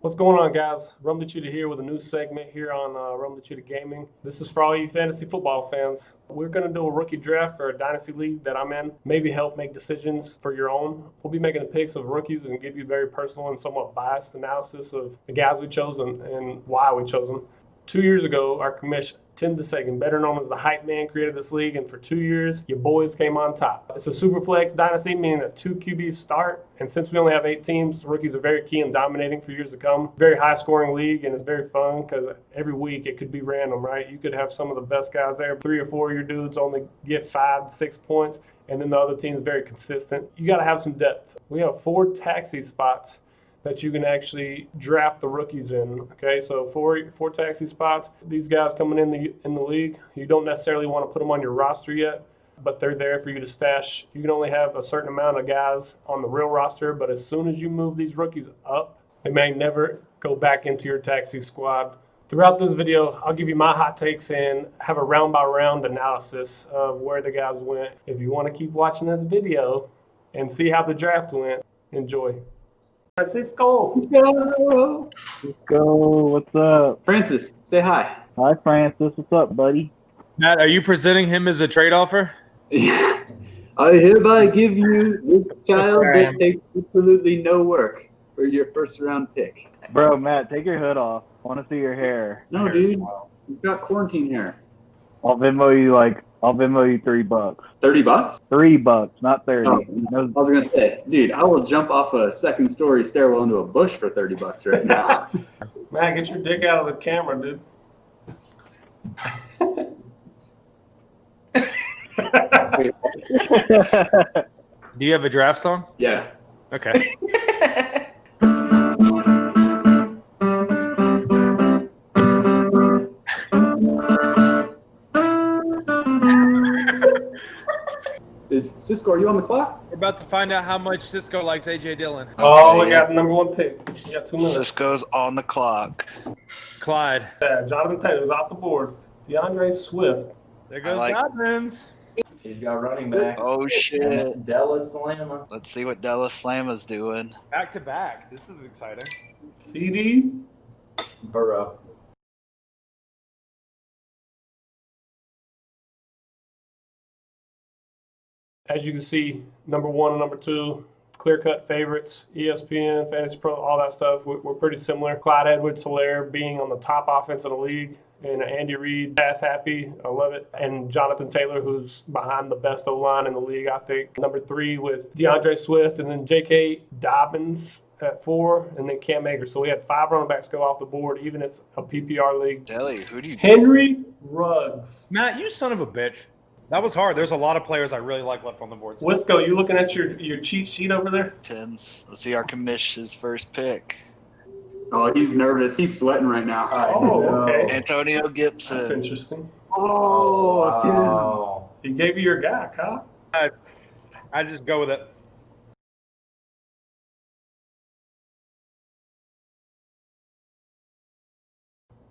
What's going on, guys? Rum the Cheetah here with a new segment here on Rum the Cheetah Gaming. This is for all you fantasy football fans. We're going to do a rookie draft for a dynasty league that I'm in. Maybe help make decisions for your own. We'll be making the picks of rookies and give you very personal and somewhat biased analysis of the guys we chose and why we chose them. 2 years ago, our commission, Tim DeSagan, better known as the Hype Man, created this league, and for 2 years, your boys came on top. It's a super flex dynasty, meaning that 2 QBs start, and since we only have 8 teams, rookies are very key in dominating for years to come. Very high-scoring league, and it's very fun because every week it could be random, right? You could have some of the best guys there. 3 or 4 of your dudes only get 5 to 6 points, and then the other team's very consistent. You got to have some depth. We have 4 taxi spots that you can actually draft the rookies in. Okay, so four taxi spots. These guys coming in the league, you don't necessarily want to put them on your roster yet, but they're there for you to stash. You can only have a certain amount of guys on the real roster, but as soon as you move these rookies up, they may never go back into your taxi squad. Throughout this video, I'll give you my hot takes and have a round-by-round analysis of where the guys went. If you want to keep watching this video and see how the draft went, enjoy. Francisco. Let's go. Let's go. What's up? Francis, say hi. Hi, Francis. What's up, buddy? Matt, are you presenting him as a trade offer? Yeah. I hereby give you this child that takes absolutely no work for your first round pick. Bro, Matt, take your hood off. I want to see your hair. No, dude. You've got quarantine hair. I'll Venmo you $3. $30? $3, not 30. Oh, No, I was gonna say, dude, I will jump off a second-story stairwell into a bush for $30 right now. Matt, get your dick out of the camera, dude. Do you have a draft song? Yeah. Okay. Cisco, are you on the clock? We're about to find out how much Cisco likes A.J. Dillon. Oh, we got the number 1 pick. You got 2 minutes. Cisco's on the clock. Clyde. Jonathan Taylor's off the board. DeAndre Swift. There goes like- Godwins. He's got running backs. Oh shit! Dallas Slammer. Let's see what Dallas Slama's doing. Back to back. This is exciting. CD. Burrow. As you can see, number 1 and number 2, clear-cut favorites, ESPN, Fantasy Pro, all that stuff. We're pretty similar. Clyde Edwards-Helaire being on the top offense in the league, and Andy Reid, pass happy, I love it. And Jonathan Taylor, who's behind the best O-line in the league, I think. Number 3 with DeAndre Swift, and then J.K. Dobbins at 4, and then Cam Akers. So we had 5 running backs go off the board, even it's a PPR league. Deli, who do you? Henry Ruggs. Matt, you son of a bitch. That was hard. There's a lot of players I really like left on the board. Wisco, you looking at your cheat sheet over there? Tim's. Let's see our commission's first pick. Oh, he's nervous. He's sweating right now. Oh, okay. Antonio That's Gibson. interesting. Oh, Wow. He gave you your guy, Kyle. I just go with it.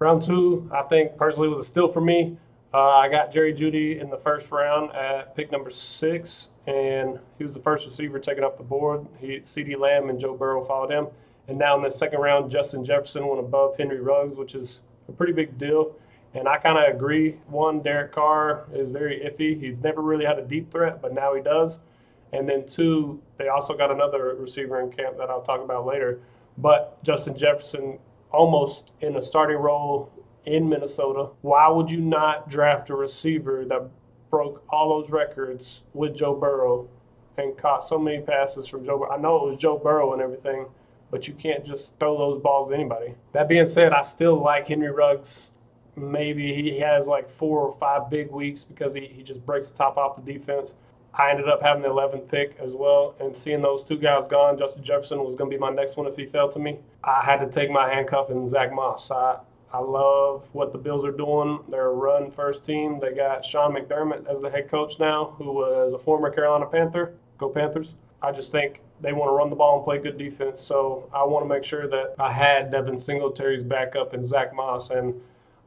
Round 2, I think personally was a steal for me. I got Jerry Jeudy in the first round at pick number 6, and he was the first receiver taken up the board. CeeDee Lamb and Joe Burrow followed him. And now in the second round, Justin Jefferson went above Henry Ruggs, which is a pretty big deal. And I kind of agree. 1, Derek Carr is very iffy. He's never really had a deep threat, but now he does. And then 2, they also got another receiver in camp that I'll talk about later. But Justin Jefferson almost in a starting role in Minnesota. Why would you not draft a receiver that broke all those records with Joe Burrow and caught so many passes from Joe Burrow? I know it was Joe Burrow and everything, but you can't just throw those balls to anybody. That being said, I still like Henry Ruggs. Maybe he has like 4 or 5 big weeks because he just breaks the top off the defense. I ended up having the 11th pick as well, and seeing those 2 guys gone, Justin Jefferson was going to be my next one if he fell to me. I had to take my handcuff in Zach Moss. I love what the Bills are doing. They're a run-first team. They got Sean McDermott as the head coach now, who was a former Carolina Panther. Go Panthers. I just think they want to run the ball and play good defense, so I want to make sure that I had Devin Singletary's backup in Zach Moss, and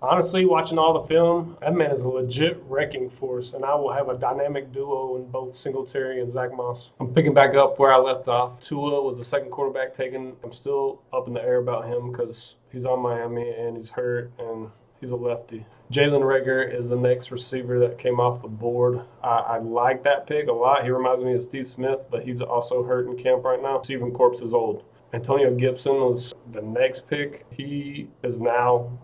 Honestly, watching all the film, that man is a legit wrecking force, and I will have a dynamic duo in both Singletary and Zach Moss. I'm picking back up where I left off. Tua was the second quarterback taken. I'm still up in the air about him because he's on Miami and he's hurt and he's a lefty. Jalen Reagor is the next receiver that came off the board. I like that pick a lot. He reminds me of Steve Smith, but he's also hurt in camp right now. Stephen Corpse is old. Antonio Gibson was the next pick. He is now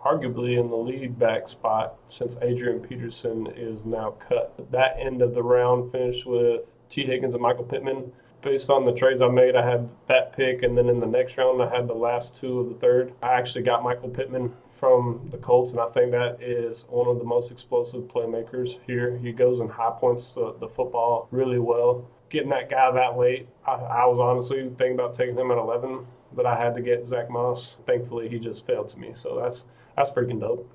arguably in the lead back spot since Adrian Peterson is now cut. That end of the round finished with T. Higgins and Michael Pittman. Based on the trades I made, I had that pick, and then in the next round, I had the last two of the third. I actually got Michael Pittman from the Colts, and I think that is one of the most explosive playmakers here. He goes and high points the football really well. Getting that guy that late, I was honestly thinking about taking him at 11, but I had to get Zach Moss. Thankfully, he just failed to me, so that's freaking dope.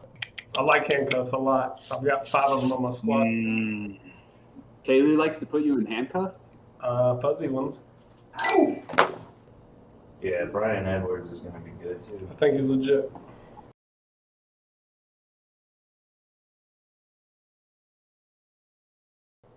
I like handcuffs a lot. I've got 5 of them on my squad. Kaylee likes to put you in handcuffs. Fuzzy ones. Yeah, Brian Edwards is going to be good too. I think he's legit.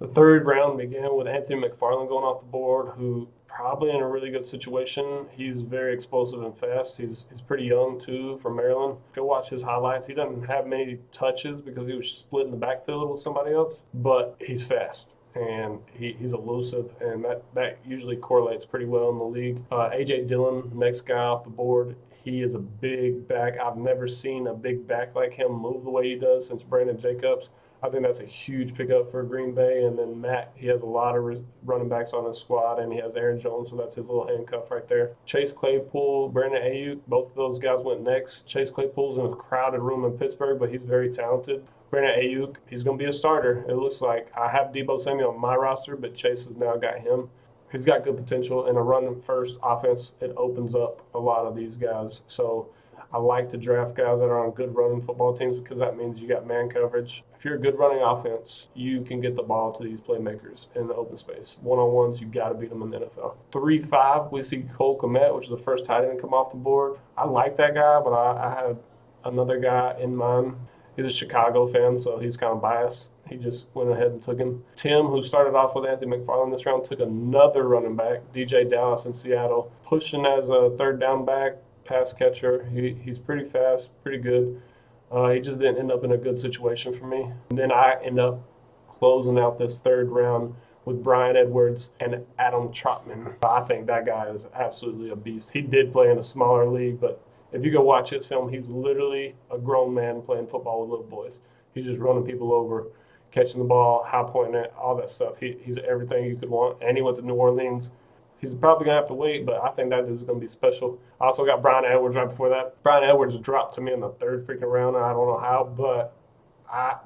The third round began with Anthony McFarland going off the board, who probably in a really good situation. He's very explosive and fast. He's pretty young too, from Maryland. Go watch his highlights. He doesn't have many touches because he was splitting the backfield with somebody else, but he's fast. And he's elusive, and that usually correlates pretty well in the league. A.J. Dillon, next guy off the board. He is a big back. I've never seen a big back like him move the way he does since Brandon Jacobs. I think that's a huge pickup for Green Bay. And then Matt, he has a lot of running backs on his squad, and he has Aaron Jones, so that's his little handcuff right there. Chase Claypool, Brandon Ayuk, both of those guys went next. Chase Claypool's in a crowded room in Pittsburgh, but he's very talented. Brandon Ayuk, he's going to be a starter. It looks like. I have Deebo Samuel on my roster, but Chase has now got him. He's got good potential. In a run-first offense, it opens up a lot of these guys. So I like to draft guys that are on good running football teams because that means you got man coverage. If you're a good running offense, you can get the ball to these playmakers in the open space. One-on-ones, you got to beat them in the NFL. 3-5, we see Cole Kmet, which is the first tight end to come off the board. I like that guy, but I had another guy in mind. He's a Chicago fan, so he's kind of biased. He just went ahead and took him. Tim, who started off with Anthony McFarland this round, took another running back, DJ Dallas in Seattle, pushing as a third down back, pass catcher. He's pretty fast, pretty good. He just didn't end up in a good situation for me. And then I end up closing out this third round with Brian Edwards and Adam Trotman. I think that guy is absolutely a beast. He did play in a smaller league, but if you go watch his film, he's literally a grown man playing football with little boys. He's just running people over, catching the ball, high pointing it, all that stuff. He's everything you could want. And he went to New Orleans. He's probably going to have to wait, but I think that dude's going to be special. I also got Brian Edwards right before that. Brian Edwards dropped to me in the third freaking round. I don't know how, but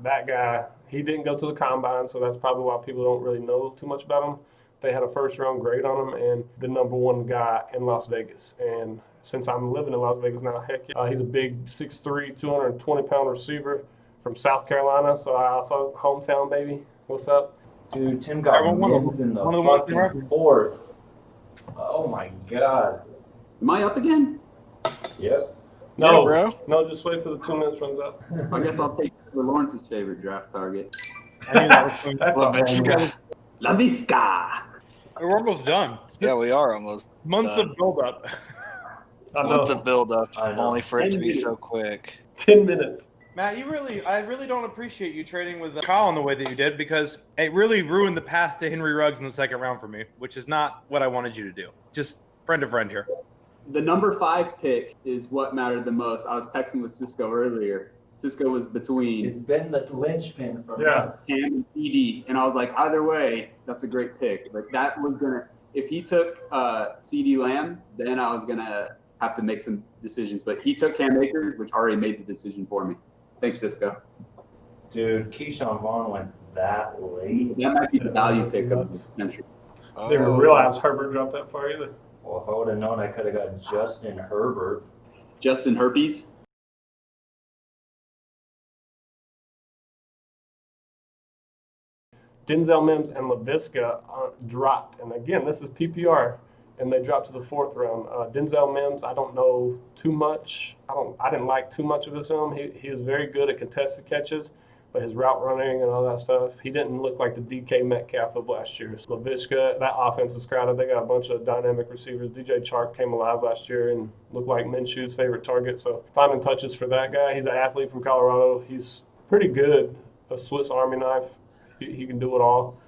that guy, he didn't go to the combine, so that's probably why people don't really know too much about him. They had a first-round grade on him and the number one guy in Las Vegas. And since I'm living in Las Vegas now, heck yeah. He's a big 6'3", 220-pound receiver from South Carolina, so I also hometown, baby. What's up? Dude, Tim got Mims in the fucking fourth. Oh my god. Am I up again? Yep. No, Yeah, bro. no, just wait till the 2 minutes runs out. I guess I'll take Lawrence's favorite draft target. I knew that was coming. That's Love a it, Scott. La Visca. We're almost done. It's been Yeah, we are almost months done. of build-up. I Months know. of build-up, I know. only for it to be so quick. 10 minutes. Matt, I really don't appreciate you trading with Kyle in the way that you did because it really ruined the path to Henry Ruggs in the second round for me, which is not what I wanted you to do. Just friend to friend here. The number 5 pick is what mattered the most. I was texting with Cisco earlier. Cisco was between It's been the linchpin for Yeah. months. Cam and CD, and I was like, either way, that's a great pick. But that was gonna, if he took CD Lamb, then I was gonna have to make some decisions. But he took Cam Akers, which already made the decision for me. Thanks, Cisco. Dude, Keyshawn Vaughn went that late. That might be the value pick of the century. Didn't realize Herbert dropped that far either. Well, if I would have known, I could have got Justin Herbert. Justin Herpes. Denzel Mims and LaVisca dropped. And again, this is PPR. and they dropped to the fourth round. Denzel Mims, I don't know too much. I didn't like too much of his film. He was very good at contested catches, but his route running and all that stuff, he didn't look like the DK Metcalf of last year. So Laviska, that offense is crowded. They got a bunch of dynamic receivers. DJ Chark came alive last year and looked like Minshew's favorite target. So finding touches for that guy. He's an athlete from Colorado. He's pretty good, a Swiss Army knife. He can do it all,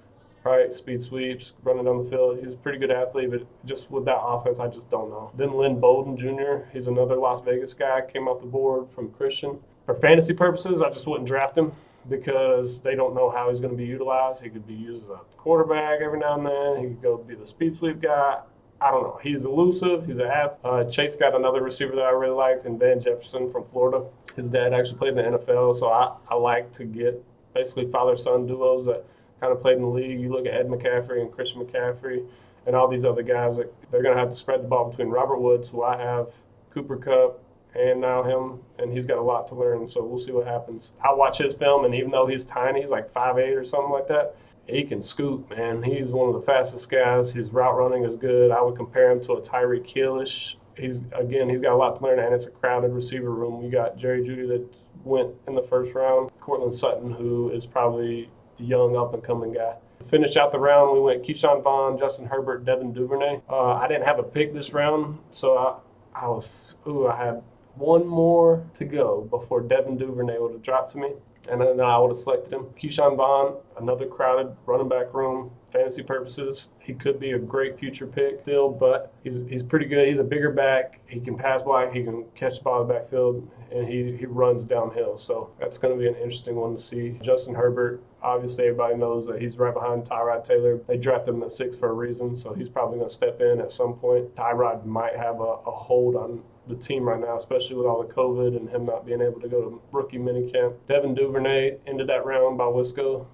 right? Speed sweeps, running down the field. He's a pretty good athlete, but just with that offense, I just don't know. Then Lynn Bowden Jr., he's another Las Vegas guy, came off the board from Christian. For fantasy purposes, I just wouldn't draft him because they don't know how he's going to be utilized. He could be used as a quarterback every now and then. He could go be the speed sweep guy. I don't know. He's elusive. He's an athlete. Chase got another receiver that I really liked, and Van Jefferson from Florida. His dad actually played in the NFL, so I like to get basically father-son duos that kind of played in the league. You look at Ed McCaffrey and Christian McCaffrey and all these other guys that they're going to have to spread the ball between Robert Woods, who I have, Cooper Kupp, and now him, and he's got a lot to learn, so we'll see what happens. I watch his film, and even though he's tiny, he's like 5'8" or something like that, he can scoot, man. He's one of the fastest guys. His route running is good. I would compare him to a Tyreek Hill-ish. He's got a lot to learn, and it's a crowded receiver room. We got Jerry Jeudy that went in the first round, Cortland Sutton, who is probably a young up-and-coming guy. To finish out the round, we went Keyshawn Vaughn, Justin Herbert, Devin Duvernay. I didn't have a pick this round, so I had one more to go before Devin Duvernay would have dropped to me, and then I would have selected him. Keyshawn Vaughn, another crowded running back room, fantasy purposes. He could be a great future pick still, but he's pretty good. He's a bigger back. He can pass block. He can catch the ball in the backfield, and he runs downhill. So that's going to be an interesting one to see. Justin Herbert, obviously everybody knows that he's right behind Tyrod Taylor. They drafted him at 6 for a reason, so he's probably going to step in at some point. Tyrod might have a hold on the team right now, especially with all the COVID and him not being able to go to rookie minicamp. Devin Duvernay ended that round by Wisco.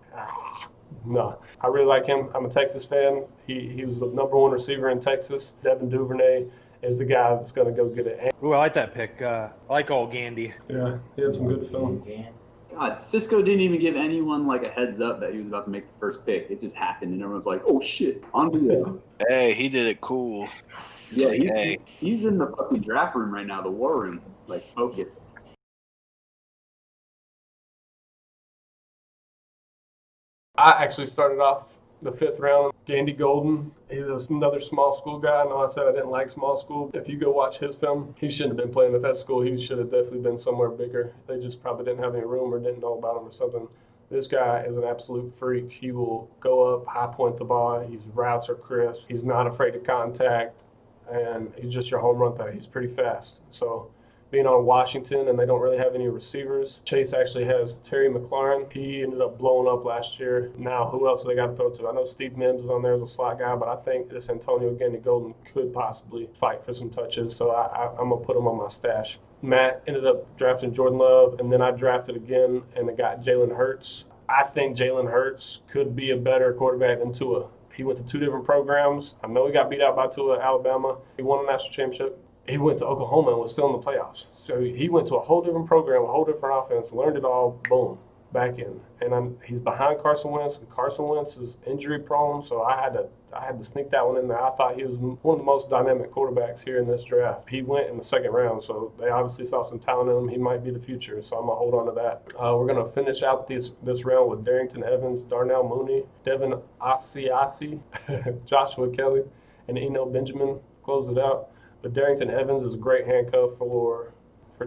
No, I really like him. I'm a Texas fan. He was the number one receiver in Texas. Devin Duvernay is the guy that's going to go get it. Ooh, I like that pick. I like old Gandy. Yeah, he had some good film. God, Cisco didn't even give anyone like a heads up that he was about to make the first pick. It just happened, and everyone's like, "Oh shit, on the go." Hey, he did it cool. Yeah, he's in the fucking draft room right now, the war room, like focused. I actually started off the 5th round. Gandy Golden, he's another small school guy. I know I said I didn't like small school. If you go watch his film, he shouldn't have been playing at that school. He should have definitely been somewhere bigger. They just probably didn't have any room or didn't know about him or something. This guy is an absolute freak. He will go up, high point the ball. His routes are crisp. He's not afraid of contact, and he's just your home run threat. He's pretty fast. So being on Washington and they don't really have any receivers. Chase actually has Terry McLaurin. He ended up blowing up last year. Now, who else do they got to throw to? I know Steve Mims is on there as a slot guy, but I think this Antonio Gandy Golden could possibly fight for some touches, so I'm going to put him on my stash. Matt ended up drafting Jordan Love, and then I drafted again, and I got Jalen Hurts. I think Jalen Hurts could be a better quarterback than Tua. He went to 2 different programs. I know he got beat out by Tua at Alabama. He won a national championship. He went to Oklahoma and was still in the playoffs. So he went to a whole different program, a whole different offense, learned it all, boom, back in. And he's behind Carson Wentz, and Carson Wentz is injury prone, so I had to sneak that one in there. I thought he was one of the most dynamic quarterbacks here in this draft. He went in the 2nd round, so they obviously saw some talent in him. He might be the future, so I'm going to hold on to that. We're going to finish out this round with Darrington Evans, Darnell Mooney, Devin Asiasi, Joshua Kelly, and Eno Benjamin closed it out. But Darrington Evans is a great handcuff for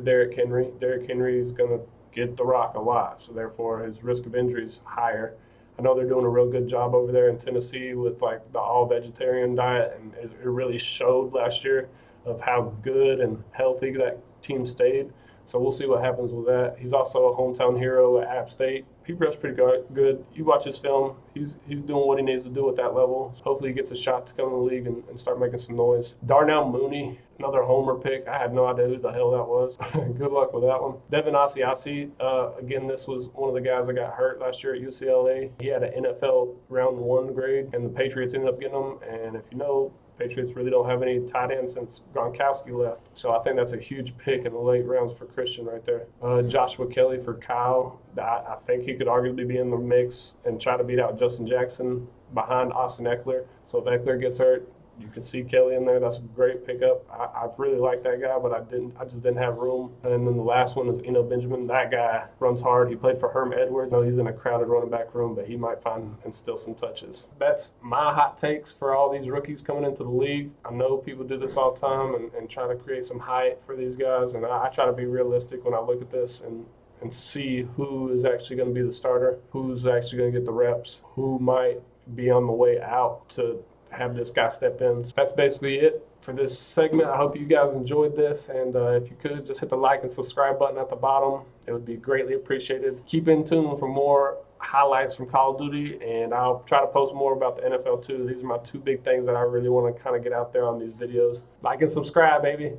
Derrick Henry. Derrick Henry is going to get the rock a lot, so therefore his risk of injury is higher. I know they're doing a real good job over there in Tennessee with like the all-vegetarian diet, and it really showed last year of how good and healthy that team stayed. So we'll see what happens with that. He's also a hometown hero at App State. He runs pretty good. You watch his film, he's doing what he needs to do at that level. So hopefully he gets a shot to come in the league and start making some noise. Darnell Mooney, another homer pick. I had no idea who the hell that was. Good luck with that one. Devin Asiasi, again, this was one of the guys that got hurt last year at UCLA. He had an NFL round 1 grade, and the Patriots ended up getting him. And if you know, Patriots really don't have any tight ends since Gronkowski left. So I think that's a huge pick in the late rounds for Christian right there. Joshua Kelly for Kyle. I think he could arguably be in the mix and try to beat out Justin Jackson behind Austin Eckler. So if Eckler gets hurt, You can see Kelly in there. That's a great pickup. I really like that guy, but I just didn't have room. And then the last one is Eno Benjamin. That guy runs hard. He played for Herm Edwards. I know he's in a crowded running back room, but he might find and steal some touches. That's my hot takes for all these rookies coming into the league. I know people do this all the time and try to create some hype for these guys, and I try to be realistic when I look at this and see who is actually going to be the starter, who's actually going to get the reps, who might be on the way out to have this guy step in. So that's basically it for this segment. I hope you guys enjoyed this, and if you could just hit the like and subscribe button at the bottom, it would be greatly appreciated. Keep in tune for more highlights from Call of Duty, and I'll try to post more about the NFL too. These are my two big things that I really want to kind of get out there on these videos. Like and subscribe, baby.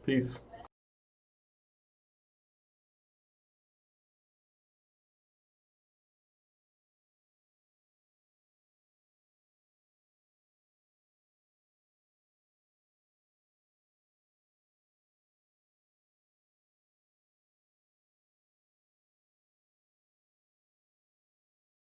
Peace.